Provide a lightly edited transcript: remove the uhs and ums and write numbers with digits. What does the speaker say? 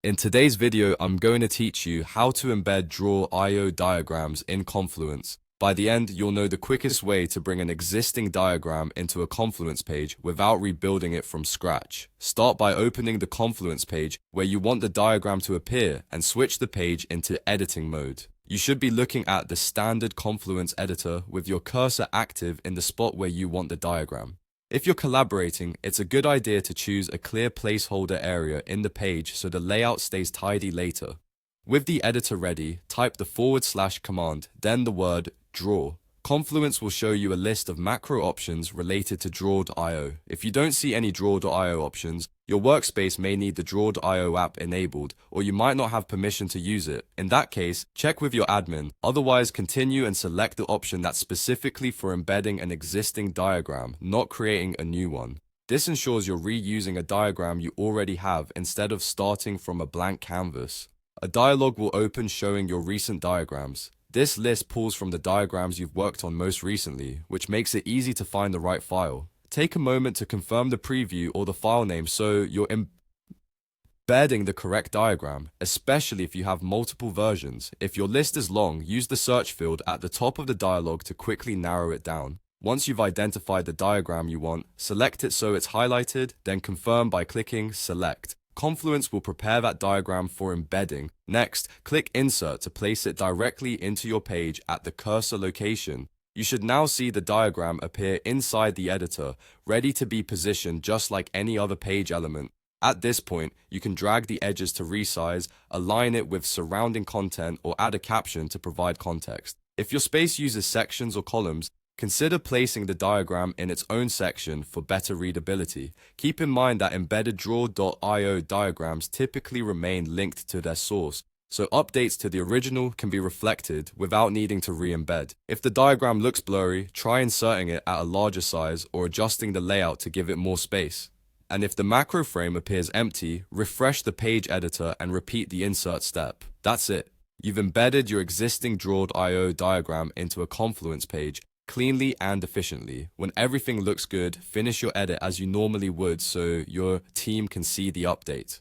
In today's video, I'm going to teach you how to embed draw.io diagrams in Confluence. By the end, you'll know the quickest way to bring an existing diagram into a Confluence page without rebuilding it from scratch. Start by opening the Confluence page where you want the diagram to appear and switch the page into editing mode. You should be looking at the standard Confluence editor with your cursor active in the spot where you want the diagram. If you're collaborating, it's a good idea to choose a clear placeholder area in the page so the layout stays tidy later. With the editor ready, type the / command, then the word draw. Confluence will show you a list of macro options related to draw.io. If you don't see any draw.io options, your workspace may need the draw.io app enabled, or you might not have permission to use it. In that case, check with your admin. Otherwise, continue and select the option that's specifically for embedding an existing diagram, not creating a new one. This ensures you're reusing a diagram you already have instead of starting from a blank canvas. A dialog will open showing your recent diagrams. This list pulls from the diagrams you've worked on most recently, which makes it easy to find the right file. Take a moment to confirm the preview or the file name so you're embedding the correct diagram, especially if you have multiple versions. If your list is long, use the search field at the top of the dialog to quickly narrow it down. Once you've identified the diagram you want, select it so it's highlighted, then confirm by clicking Select. Confluence will prepare that diagram for embedding. Next, click Insert to place it directly into your page at the cursor location. You should now see the diagram appear inside the editor, ready to be positioned just like any other page element. At this point, you can drag the edges to resize, align it with surrounding content, or add a caption to provide context. If your space uses sections or columns, consider placing the diagram in its own section for better readability. Keep in mind that embedded draw.io diagrams typically remain linked to their source, so updates to the original can be reflected without needing to re-embed. If the diagram looks blurry, try inserting it at a larger size or adjusting the layout to give it more space. And if the macro frame appears empty, refresh the page editor and repeat the insert step. That's it. You've embedded your existing draw.io diagram into a Confluence page cleanly and efficiently. When everything looks good, finish your edit as you normally would so your team can see the update.